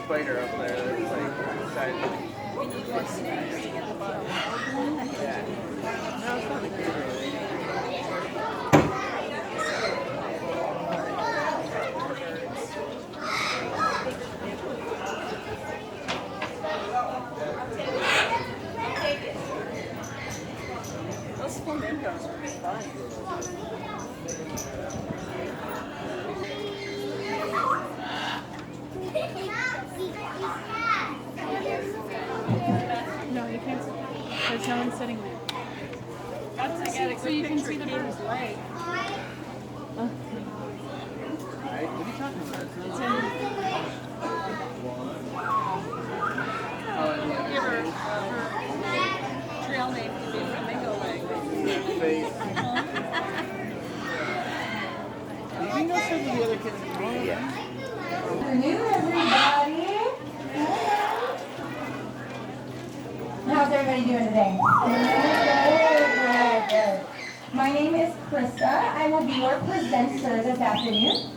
spider up there that's like inside. Yeah. No, it's not the Those flamingos are fun. No, you can't. There's no one sitting there. That's to get a So good you can picture see the of Kate's bird. leg. Right? What are you talking about? It's It's not... in. Oh, and the Give her other her trail name could be flamingo leg. face. Did you know some of the other kids in the yeah. Afternoon, everybody. How's everybody doing today? Good. My name is Krista. I will be your presenter this afternoon.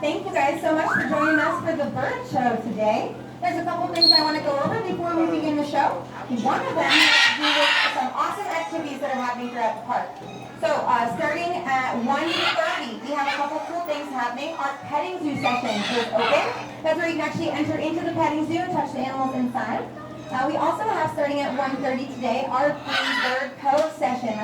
Thank you guys so much for joining us for the bird show today. There's a couple things I want to go over before we begin the show. One of them has to do with some awesome activities that are happening throughout the park. So starting at 1:30, we have a couple cool things happening. Our petting zoo session is open. That's where you can actually enter into the petting zoo and touch the animals inside. We also have, starting at 1:30 today, our free bird pose session.